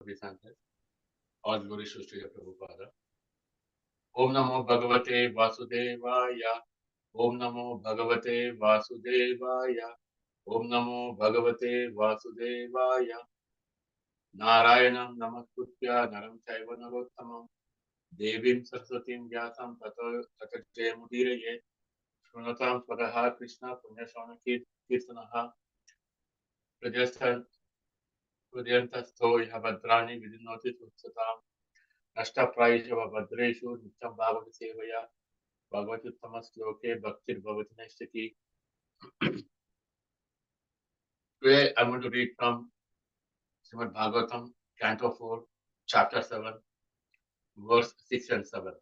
the senses. All glory to Srila Prabhupada. Om Namo Bhagavate Vasudevaya. Om Namo Bhagavate Vasudevaya. Om Namo Bhagavate Vasudevaya. Narayanam Namaskutya Naram Chaiva Narottamam Devim Saraswatim Vyasam Tato Mudireye Shrunatam Swadaha Krishna Punyashana Kirtanaha Pradyantasto Yahabadrani Vidinoti Utsatam Nashta Praishava Badreshu Nityam Bhagavati Sevaya Bhagavati Uttama Sloke Bhaktir Bhavati Neshtaki. Today I'm going to read from Srimad Bhagavatam, Canto 4, Chapter 7, verse 6 and 7.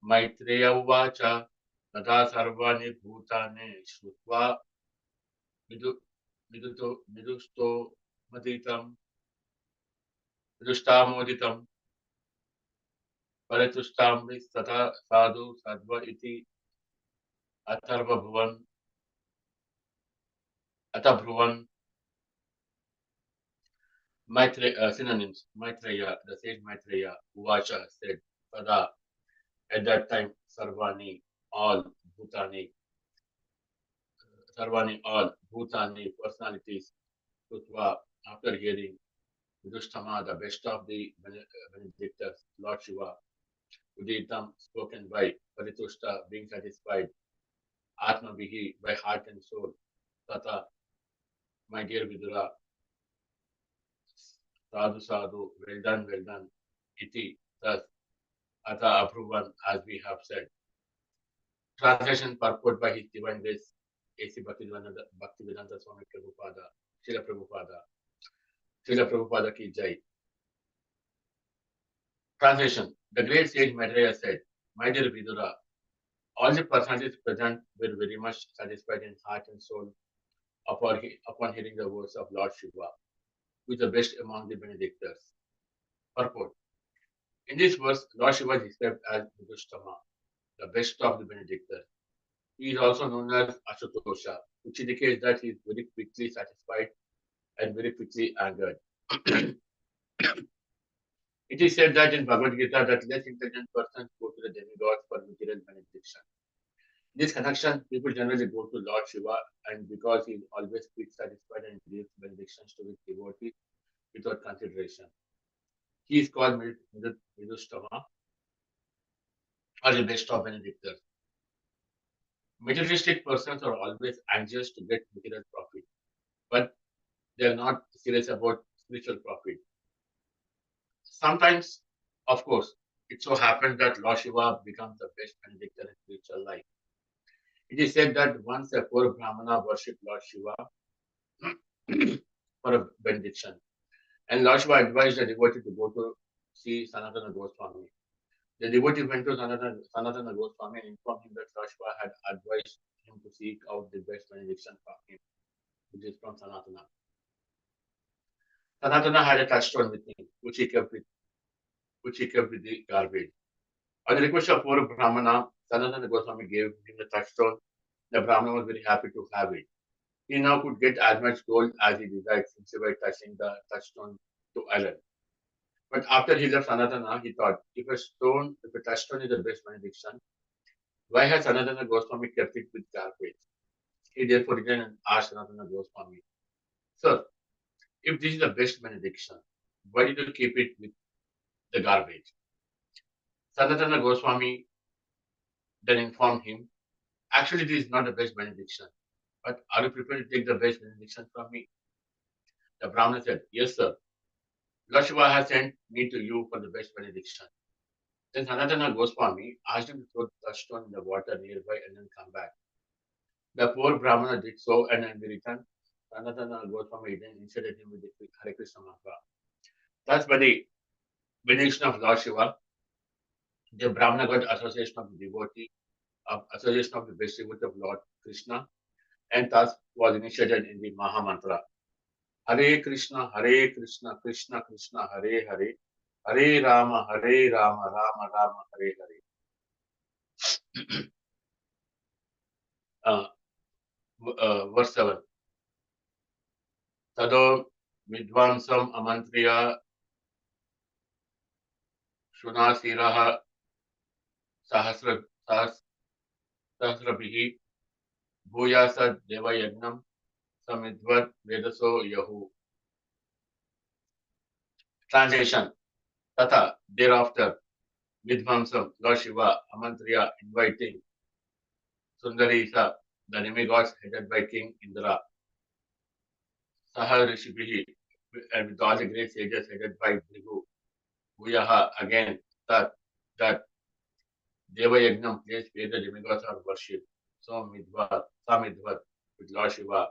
Maitreya Uvacha Tada Sarvani Bhutane Shrutva Vidusto Maditam Vidustamoditam Paritushtamri Sata Sadhu Sadva Iti Atharva Bhuvan Atabhruvan. Synonyms. Maitreya, the sage Maitreya, Uvacha said, Tada, at that time, Sarvani, all, Bhutani, personalities, Sutva, after hearing, Vidushtama, the best of the benedictors, Lord Shiva, Uditam, spoken by Paritushta, being satisfied, Atma Vihi, by heart and soul, Tata, my dear Vidura, Sadhu, well done, Iti, thus, Ata Apruvan, as we have said. Translation purport by His Divine Grace, A.C. Bhaktivedanta Swami Prabhupada, Srila Prabhupada ki Jai. Translation. The great sage Maitreya said, My dear Vidura, all the personalities present were very much satisfied in heart and soul upon hearing the words of Lord Shiva, who is the best among the benedictors. Purport. In this verse, Lord Shiva is described as Vidushtama, the best of the benedictors. He is also known as Asatosha, which indicates that he is very quickly satisfied and very quickly angered. It is said that in Bhagavad Gita that less intelligent persons go to the demigods for material benediction. In this connection, people generally go to Lord Shiva, and because he is always quick, satisfied, and gives benedictions to his devotees without consideration. He is called Vidushtama, or the best of benedictors. Materialistic persons are always anxious to get material profit, but they are not serious about spiritual profit. Sometimes, of course, it so happens that Lord Shiva becomes the best benedictor in spiritual life. It is said that once a poor Brahmana worshipped Lord Shiva for a benediction, and Lord Shiva advised the devotee to go to see Sanatana Goswami. The devotee went to Sanatana Goswami and informed him that Lord Shiva had advised him to seek out the best benediction from him, which is from Sanatana. Sanatana had a touchstone with him, which he kept with the garbage. On the request of poor Brahmana, Sanatana Goswami gave him the touchstone. The Brahmana was very happy to have it. He now could get as much gold as he desired simply by touching the touchstone to iron. But after he left Sanatana, he thought, if a touchstone is the best benediction, why has Sanatana Goswami kept it with garbage? He therefore returned and asked Sanatana Goswami, Sir, if this is the best benediction, why did you keep it with the garbage? Sanatana Goswami then informed him, actually this is not the best benediction, but are you prepared to take the best benediction from me? The Brahmana said, Yes, sir. Lord Shiva has sent me to you for the best benediction. Then Sanatana Goswami asked him to throw the touchstone in the water nearby and then come back. The poor Brahmana did so, and in return, Sanatana Goswami then initiated him with the Hare Krishna mantra. Thus, by the benediction of Lord Shiva, the Brahmana got association of the devotee, association of the best devotee of Lord Krishna, and thus was initiated in the Maha Mantra. Hare Krishna, Krishna Krishna, Hare Hare, Hare Rama, Rama Rama, Hare Hare. Verse 7. Tado Vidvansam Amantriya Shunasiraha Sahasra Sahasrabihi Bhuyasad Devayagnam Samidvat Vedaso Yahu. Translation. Tata, thereafter, Vidvansam, Lord Shiva, Amantriya, inviting Sundarisa, the demigods headed by King Indra, Saha Rishibihi, and with all the great sages headed by Bhrigu, Bhuyaha, again, that Devayagnam place where the demigods are worshipped. Samidvat, with Lord Shiva,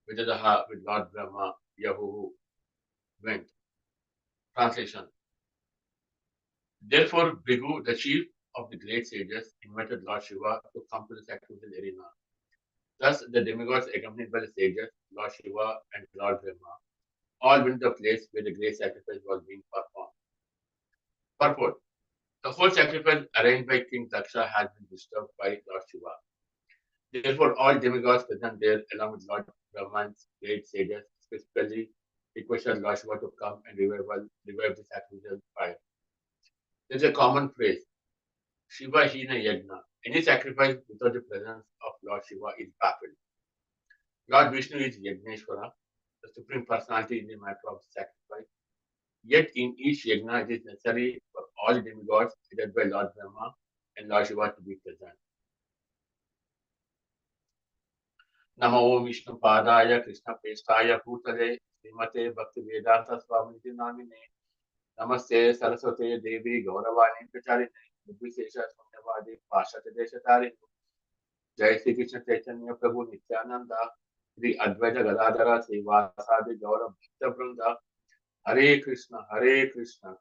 Vidadaha, with Lord Brahma, Yahu, went. Translation. Therefore, Bhrigu, the chief of the great sages, invited Lord Shiva to come to the sacrificial arena. Thus, the demigods, accompanied by the sages, Lord Shiva and Lord Brahma, all went to the place where the great sacrifice was being performed. Purport. The whole sacrifice arranged by King Daksha has been disturbed by Lord Shiva. Therefore, all demigods present there, along with Lord Brahman's great sages, specifically requested Lord Shiva to come and revive the sacrificial fire. There is a common phrase, Shiva Hina Yagna. Any sacrifice without the presence of Lord Shiva is baffled. Lord Vishnu is Yagneshwara, the supreme personality in the matter of sacrifice. Yet in each yagna it is necessary for all the demigods headed by Lord Brahma and Lord Shiva to be present. Namo Om Vishnu Padaya Krishna Pestaya Bhutale Srimate Bhakti Vedanta Swami Namine Namaste Saraswate Devi Gauravani Pacharine Nirvishesha Sunyavadi Pashate Deshatari Jai Sri Krishna Chaitanya Prabhu Nityananda Sri Advaita Gadadhara Srivasadi Gaurav Bhakta Vrinda Hare Krishna,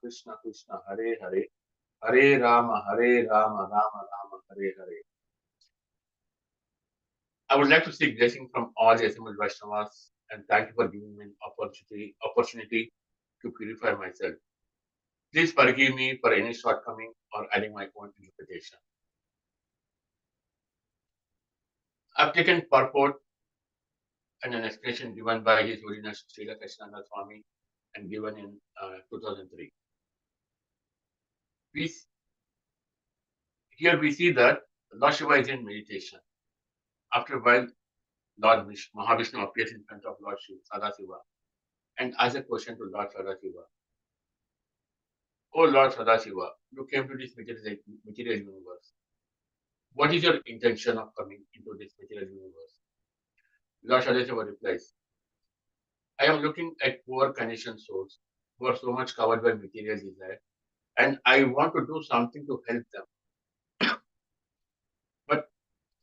Krishna Krishna, Hare Hare, Hare Rama, Rama Rama, Hare Hare. I would like to seek blessing from all the assembled Vaishnavas and thank you for giving me an opportunity to purify myself. Please forgive me for any shortcoming or adding my own interpretation. I've taken purport and an explanation given by His Holiness Srila Krishnanda Swami and given in 2003. Here we see that Lord Shiva is in meditation. After a while, Lord Mahavishnu appears in front of Lord Sadasiva and asks a question to Lord Sadasiva. Oh Lord Sadasiva, you came to this material universe. What is your intention of coming into this material universe? Lord Sadasiva replies, I am looking at poor conditioned souls who are so much covered by material desire, and I want to do something to help them. But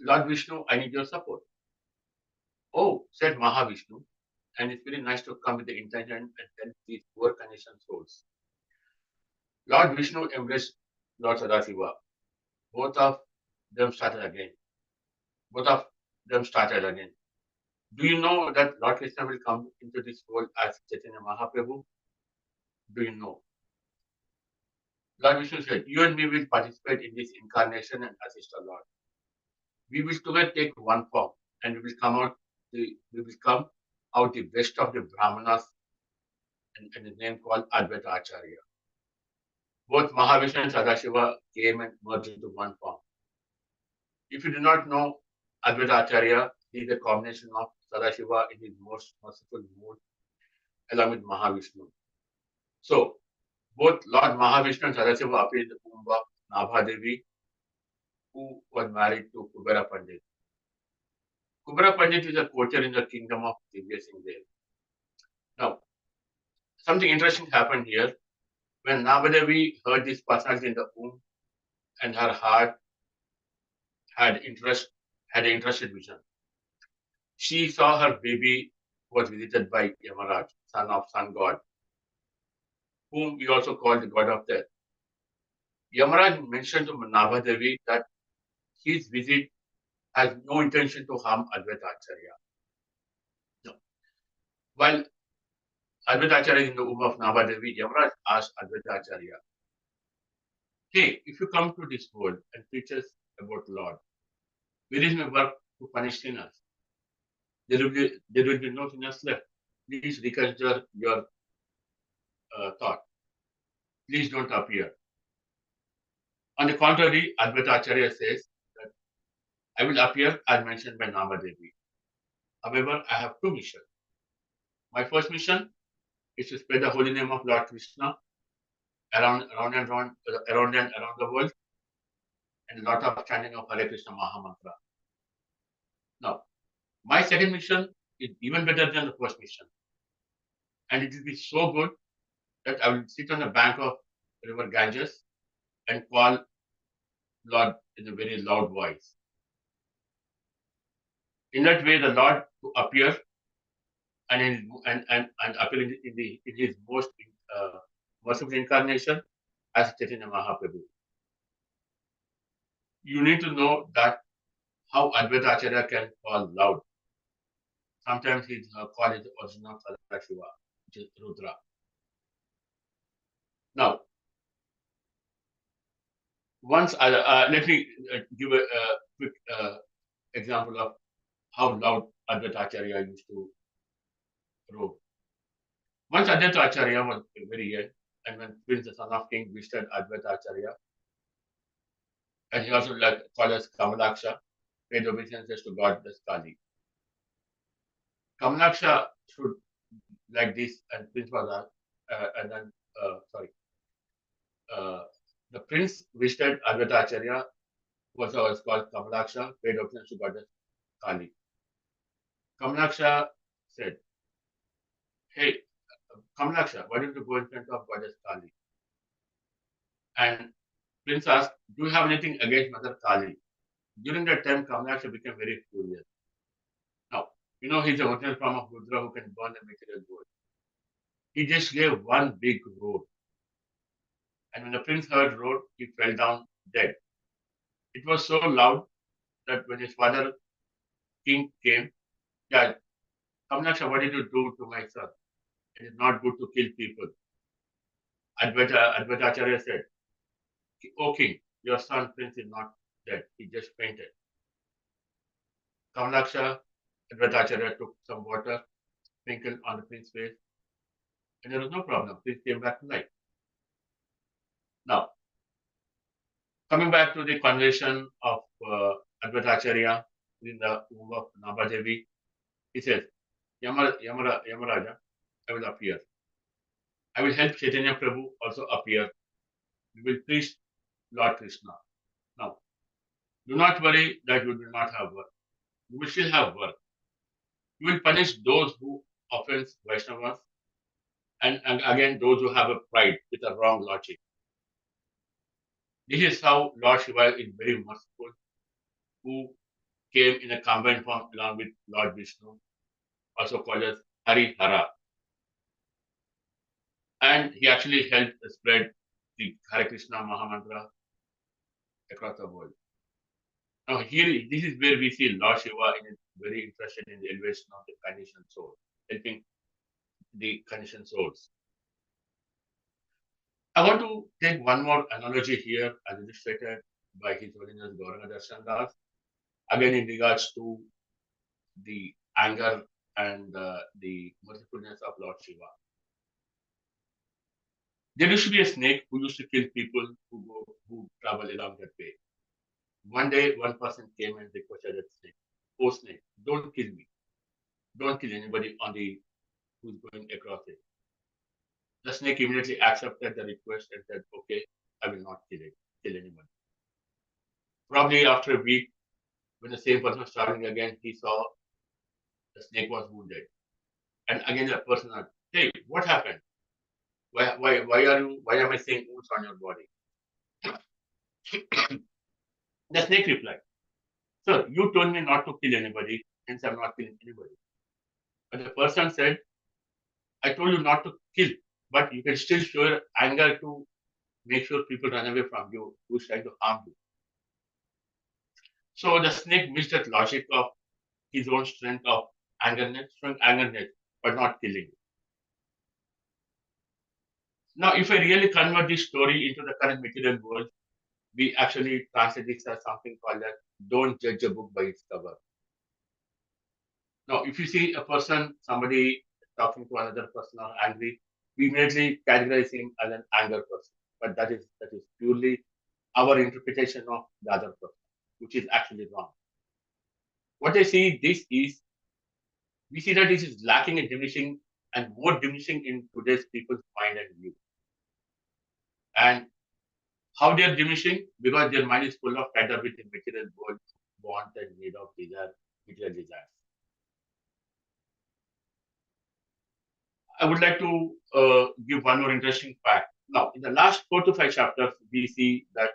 Lord Vishnu, I need your support. Oh, said Mahavishnu, and it's very nice to come with the intention and help these poor conditioned souls. Lord Vishnu embraced Lord Sadasiva. Both of them started again. Do you know that Lord Krishna will come into this world as Chaitanya Mahaprabhu? Do you know? Lord Vishnu said, you and me will participate in this incarnation and assist our Lord. We will together take one form and we will come out the best of the Brahmanas and the name called Advaita Acharya. Both Mahavishnu and Sadashiva came and merged into one form. If you do not know Advaita Acharya, he is a combination of Sadashiva in his most merciful mood along with Mahavishnu. So, both Lord Mahavishnu and Sadashiva appeared in the womb of Nabha Devi, who was married to Kubera Pandit. Kubera Pandit is a courtier in the kingdom of Divya Singh Dev. Now, something interesting happened here. When Nabha Devi heard this personality in the womb and her heart had an interested vision. She saw her baby was visited by Yamaraj, son of sun god, whom we also call the god of death. Yamaraj mentioned to Nabha Devi that his visit has no intention to harm Advaita Acharya. No. While Advaita Acharya is in the womb of Nabha Devi, Yamaraj asked Advaita Acharya, hey, if you come to this world and teach us about Lord, where is my work to punish sinners? There will be no sinners left. please reconsider your thought. Please don't appear. On the contrary, Advaita Acharya says that I will appear as mentioned by Namadevi. However, I have two missions. My first mission is to spread the holy name of Lord Krishna around and around the world, and a lot of chanting of Hare Krishna Mahamantra. Now, my second mission is even better than the first mission, and it will be so good that I will sit on the bank of river Ganges and call Lord in a very loud voice. In that way, the Lord will appear and appear in his most merciful incarnation as Chaitanya Mahaprabhu. You need to know that how Advaita Acharya can call loud. Sometimes his call is original Sadashiva, which is Rudra. Now, once let me give a quick example of how loud Advaita Acharya used to roar. Once Advaita Acharya was very young, and when Prince, the son of King, visited Advaita Acharya, and he also called as Kamalaksha, paid obeisances to goddess Kali. Kamalaksha stood like this, and Prince was and then the prince visited Advaita Acharya, was called Kamalaksha, paid obeisances to goddess Kali. Kamalaksha said, "Hey, Kamalaksha, why don't you go in front of goddess Kali?" And Prince asked, "Do you have anything against Mother Kali?" During that time, Kamalaksha became very furious. Now, he's the original form of Rudra who can burn the material world. He just gave one big roar. And when the prince heard roar, he fell down dead. It was so loud that when his father, king, came, yeah, Kamalaksha, what did you do to my son? It is not good to kill people. Advaita Acharya said, "O king, your son prince is not dead. He just fainted." Kamalaksha, Advaita Acharya took some water, sprinkled on the prince's face, and there was no problem. Prince came back to life. Now, coming back to the conversation of Advaita Acharya in the womb of Namadevi, he says, Yamaraja, I will appear. I will help Chaitanya Prabhu also appear. We will preach Lord Krishna. Now, do not worry that you will not have work. You will still have work. You will punish those who offend Vaishnavas and again those who have a pride with a wrong logic. This is how Lord Shiva is very merciful, who came in a combined form along with Lord Vishnu, also called as Hari Hara. And he actually helped spread the Hare Krishna Mahamantra across the world. Now, here, this is where we see Lord Shiva is very interested in the elevation of the conditioned soul, helping the conditioned souls. I want to take one more analogy here as illustrated by His Holiness Gauranga Darshan Das, again in regards to the anger and the mercifulness of Lord Shiva. There used to be a snake who used to kill people who travel along that way. One day, one person came and requested that snake, "Oh snake, don't kill me. Don't kill anybody who's going across it." The snake immediately accepted the request and said, "Okay, I will not kill anyone." Probably after a week, when the same person was traveling again, he saw the snake was wounded. And again the person asked, "Hey, what happened? Why am I seeing wounds on your body?" The snake replied, "Sir, you told me not to kill anybody, hence I'm not killing anybody." But the person said, "I told you not to kill, but you can still show your anger to make sure people run away from you who's trying to harm you." So the snake missed that logic of his own strength of showing angerness, but not killing. Now, if I really convert this story into the current material world, we actually translate this as something called as "don't judge a book by its cover." Now, if you see a person, somebody talking to another person or angry, we immediately categorize him as an anger person. But that is purely our interpretation of the other person, which is actually wrong. What I see this is we see that this is lacking in diminishing and more diminishing in today's people's mind and view. And how they are diminishing? Because their mind is full of tied up with the material world, want and need of desire, material desires. I would like to give one more interesting fact. Now, in the last 4 to 5 chapters, we see that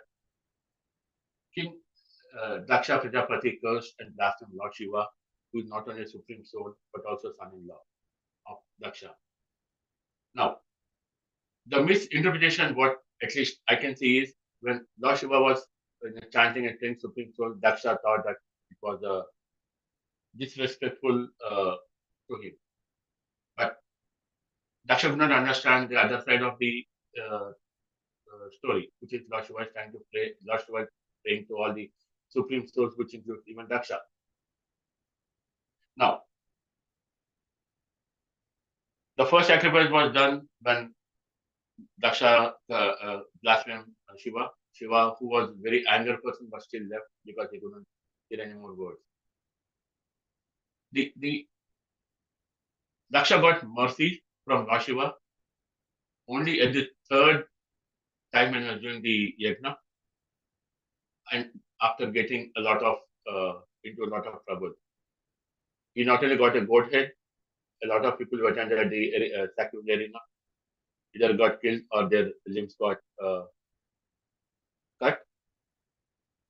King Daksha Prajapati cursed and blasphemed Lord Shiva, who is not only a supreme soul but also son-in-law of Daksha. Now, the misinterpretation, what at least I can see, is when Lord Shiva was chanting and saying supreme soul, Daksha thought that it was disrespectful to him. But Daksha could not understand the other side of the uh, story, which is Lord Shiva is trying to pray. Lord Shiva is praying to all the supreme souls, which includes even Daksha. Now, the first sacrifice was done when Daksha blasphemed Shiva. Shiva, who was very angry person, but still left because he couldn't hear any more words. The Daksha got mercy from Lord Shiva only at the third time when he was doing the yajna, and after getting a lot of into a lot of trouble. He not only got a goat head, a lot of people who attended the sacrifice arena either got killed or their limbs got cut,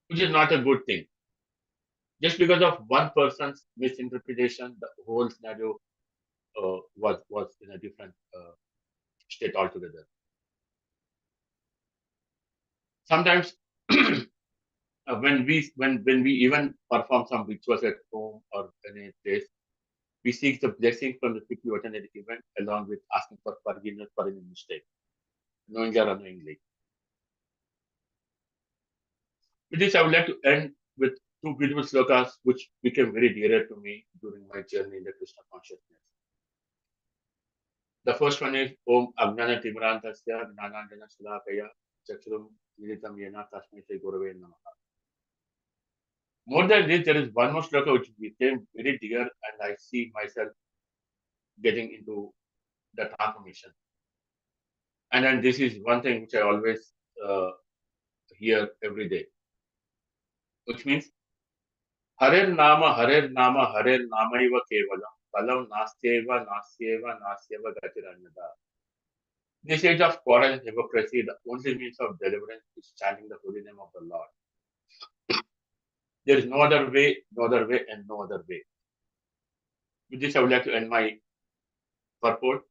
which is not a good thing. Just because of one person's misinterpretation, the whole scenario was in a different state altogether. Sometimes, when we even perform some rituals at home or any place, we seek the blessing from the people who attended the event, along with asking for forgiveness for any mistake, knowingly or unknowingly. With this, I would like to end with two beautiful slokas which became very dear to me during my journey in the Krishna consciousness. The first one is Om Agnana Timrantasya Gnanandana Shalakaya Chakrum Nilitam Yena Tasmai Shri Gurave Namaha. More than this, there is one more sloka which became very dear, and I see myself getting into the transformation. And then this is one thing which I always hear every day, which means Harer Nama Harer Nama Iva Kevalam Kalam Nastyeva Nastyeva Nastyeva Gatiranyada. In this age of quarrel and hypocrisy, the only means of deliverance is chanting the holy name of the Lord. There is no other way, and no other way. With this, I would like to end my purport.